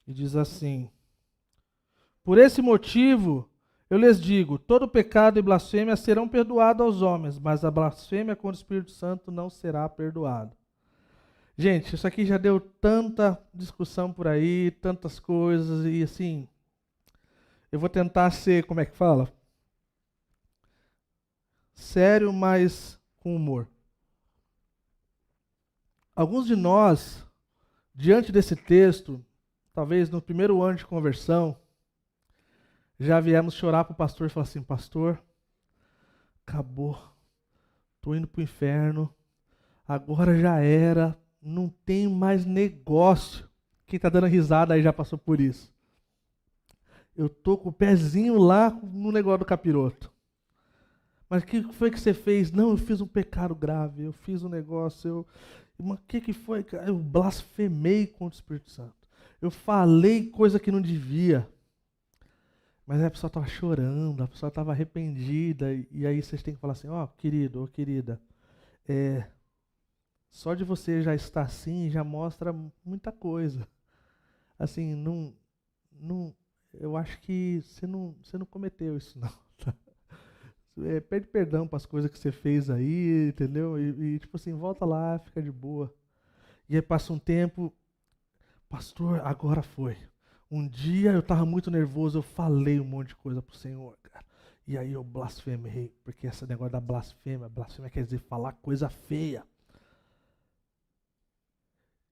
E diz assim: por esse motivo, eu lhes digo, todo pecado e blasfêmia serão perdoados aos homens, mas a blasfêmia contra o Espírito Santo não será perdoada. Gente, isso aqui já deu tanta discussão por aí, tantas coisas, e assim, eu vou tentar ser, como é que fala? Sério, mas com humor. Alguns de nós, diante desse texto, talvez no primeiro ano de conversão, já viemos chorar para o pastor e falar assim, pastor, acabou, estou indo para o inferno, agora já era, não tem mais negócio. Quem está dando risada aí já passou por isso. Eu estou com o pezinho lá no negócio do capiroto. Mas o que foi que você fez? Não, eu fiz um pecado grave, eu fiz um negócio, mas o que foi? Eu blasfemei contra o Espírito Santo. Eu falei coisa que não devia. Mas a pessoa estava chorando, a pessoa estava arrependida, e aí vocês têm que falar assim, ó, querido, ó, querida, só de você já estar assim já mostra muita coisa. Assim, eu acho que você não cometeu isso, não. Tá? Pede perdão para as coisas que você fez aí, entendeu? E tipo assim, volta lá, fica de boa. E aí passa um tempo, pastor, agora foi. Um dia eu estava muito nervoso, eu falei um monte de coisa pro Senhor, cara. E aí eu blasfemei, porque esse negócio da blasfêmia quer dizer falar coisa feia.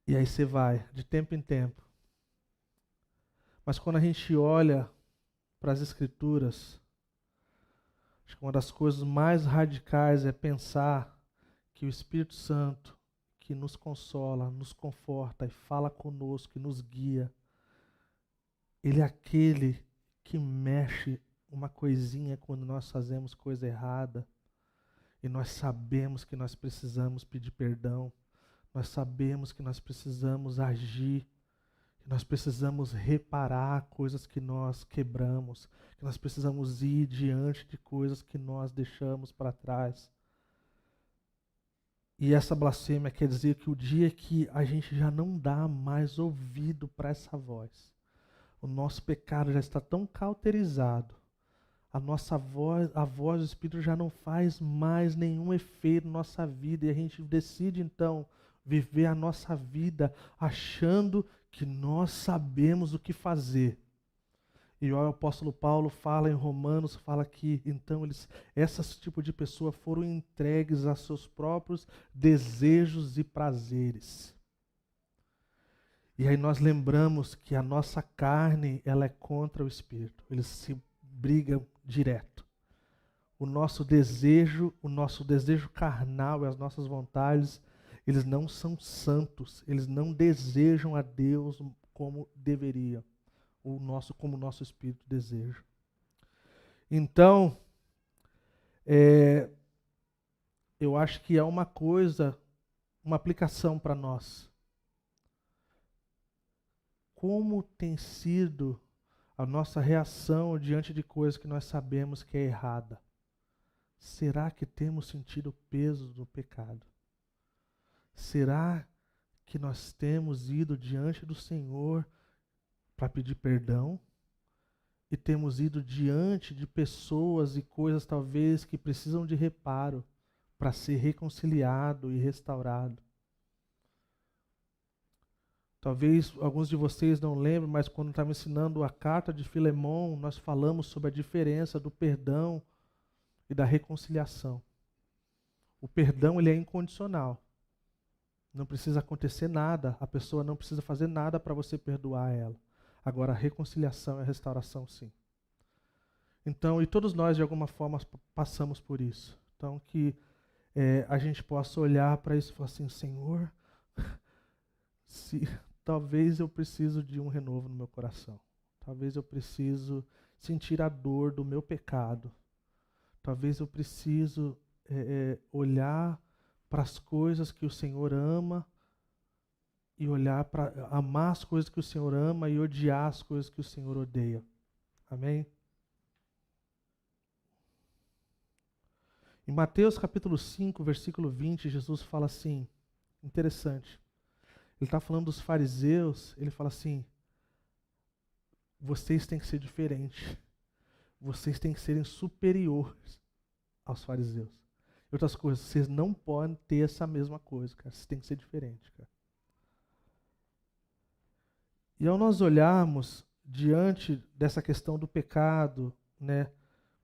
E aí você vai, de tempo em tempo. Mas quando a gente olha para as Escrituras, acho que uma das coisas mais radicais é pensar que o Espírito Santo, que nos consola, nos conforta e fala conosco, e nos guia, ele é aquele que mexe uma coisinha quando nós fazemos coisa errada e nós sabemos que nós precisamos pedir perdão, nós sabemos que nós precisamos agir que nós precisamos reparar coisas que nós quebramos, que nós precisamos ir diante de coisas que nós deixamos para trás. E essa blasfêmia quer dizer que o dia que a gente já não dá mais ouvido para essa voz, o nosso pecado já está tão cauterizado, a nossa voz, a voz do Espírito já não faz mais nenhum efeito na nossa vida, e a gente decide então viver a nossa vida achando que nós sabemos o que fazer. E o apóstolo Paulo fala em Romanos, fala que então esse tipo de pessoa foram entregues a seus próprios desejos e prazeres. E aí nós lembramos que a nossa carne, ela é contra o Espírito. Eles se brigam direto. O nosso desejo carnal e as nossas vontades, eles não são santos. Eles não desejam a Deus como deveriam. Como o nosso espírito deseja. Então, eu acho que é uma aplicação para nós. Como tem sido a nossa reação diante de coisas que nós sabemos que é errada? Será que temos sentido o peso do pecado? Será que nós temos ido diante do Senhor para pedir perdão? E temos ido diante de pessoas e coisas talvez que precisam de reparo para ser reconciliado e restaurado? Talvez alguns de vocês não lembrem, mas quando estava ensinando a carta de Filemão, nós falamos sobre a diferença do perdão e da reconciliação. O perdão, ele é incondicional. Não precisa acontecer nada, a pessoa não precisa fazer nada para você perdoar ela. Agora, a reconciliação e a restauração, sim. Então, e todos nós, de alguma forma, passamos por isso. Então, que a gente possa olhar para isso e falar assim, Senhor, talvez eu preciso de um renovo no meu coração. Talvez eu preciso sentir a dor do meu pecado. Talvez eu preciso olhar para as coisas que o Senhor ama e olhar para amar as coisas que o Senhor ama e odiar as coisas que o Senhor odeia. Amém? Em Mateus capítulo 5, versículo 20, Jesus fala assim, interessante. Ele está falando dos fariseus, ele fala assim, vocês têm que ser diferentes. Vocês têm que serem superiores aos fariseus. E outras coisas, vocês não podem ter essa mesma coisa, cara. Vocês têm que ser diferentes, cara. E ao nós olharmos diante dessa questão do pecado, né,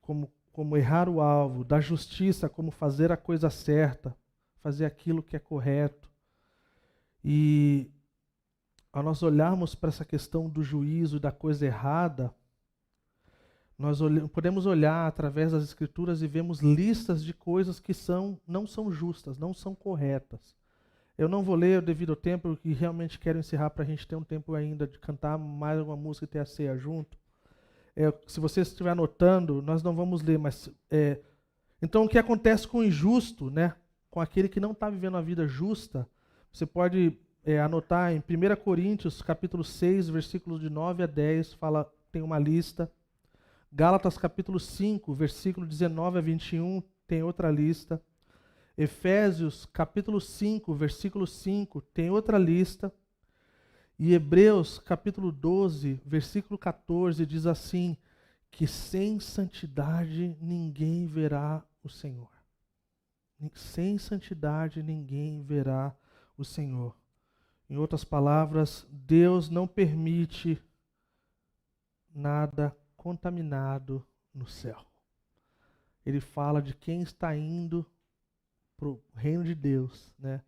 como errar o alvo, da justiça, como fazer a coisa certa, fazer aquilo que é correto, e ao nós olharmos para essa questão do juízo e da coisa errada, nós podemos olhar através das Escrituras e vemos listas de coisas que não são justas, não são corretas. Eu não vou ler devido ao tempo, e realmente quero encerrar para a gente ter um tempo ainda de cantar mais uma música e ter a ceia junto. Se você estiver anotando, nós não vamos ler, mas... então, o que acontece com o injusto, né? Com aquele que não está vivendo a vida justa, você pode anotar em 1 Coríntios, capítulo 6, versículos de 9 a 10, tem uma lista. Gálatas capítulo 5, versículo 19 a 21, tem outra lista. Efésios capítulo 5, versículo 5, tem outra lista. E Hebreus capítulo 12, versículo 14, diz assim, que sem santidade ninguém verá o Senhor. Sem santidade ninguém verá o Senhor. Em outras palavras, Deus não permite nada contaminado no céu. Ele fala de quem está indo para o reino de Deus, né?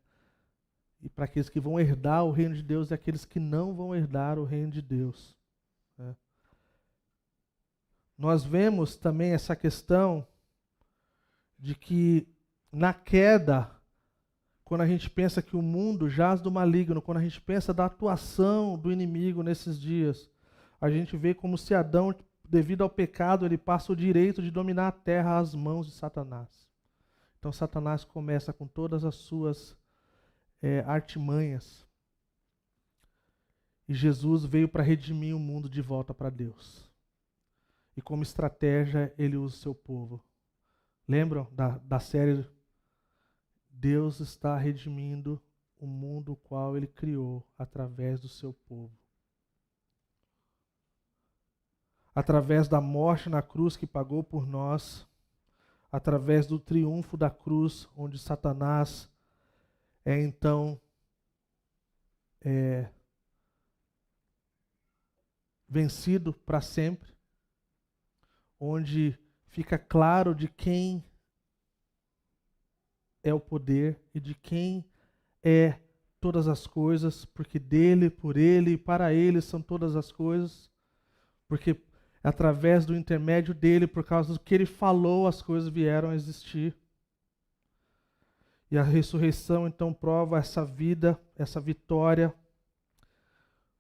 E para aqueles que vão herdar o reino de Deus e aqueles que não vão herdar o reino de Deus, né? Nós vemos também essa questão de que na queda, quando a gente pensa que o mundo jaz do maligno, quando a gente pensa da atuação do inimigo nesses dias, a gente vê como se Adão, devido ao pecado, ele passa o direito de dominar a terra às mãos de Satanás. Então Satanás começa com todas as suas artimanhas. E Jesus veio para redimir o mundo de volta para Deus. E como estratégia, ele usa o seu povo. Lembram da série? Deus está redimindo o mundo o qual ele criou através do seu povo. Através da morte na cruz que pagou por nós, através do triunfo da cruz, onde Satanás é então vencido para sempre, onde fica claro de quem é o poder e de quem é todas as coisas, porque dele, por ele e para ele são todas as coisas, porque através do intermédio dele, por causa do que ele falou, as coisas vieram a existir. E a ressurreição então prova essa vida, essa vitória,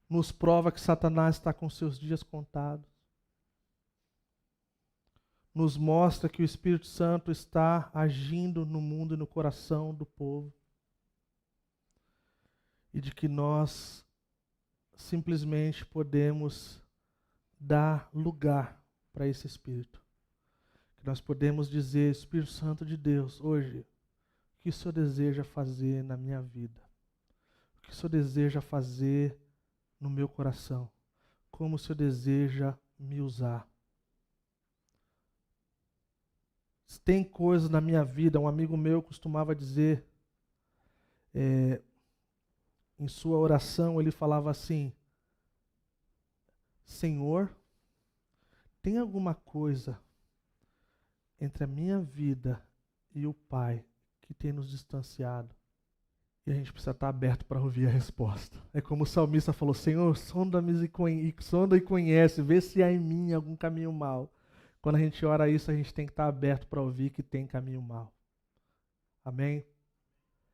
nos prova que Satanás está com seus dias contados. Nos mostra que o Espírito Santo está agindo no mundo e no coração do povo. E de que nós simplesmente podemos dar lugar para esse Espírito. Que nós podemos dizer: Espírito Santo de Deus, hoje, o que o Senhor deseja fazer na minha vida? O que o Senhor deseja fazer no meu coração? Como o Senhor deseja me usar? Se tem coisas na minha vida, um amigo meu costumava dizer, em sua oração, ele falava assim: Senhor, tem alguma coisa entre a minha vida e o Pai que tem nos distanciado? E a gente precisa estar aberto para ouvir a resposta. É como o salmista falou: Senhor, sonda-me e conhece, vê se há em mim algum caminho mau. Quando a gente ora isso, a gente tem que estar aberto para ouvir que tem caminho mau. Amém?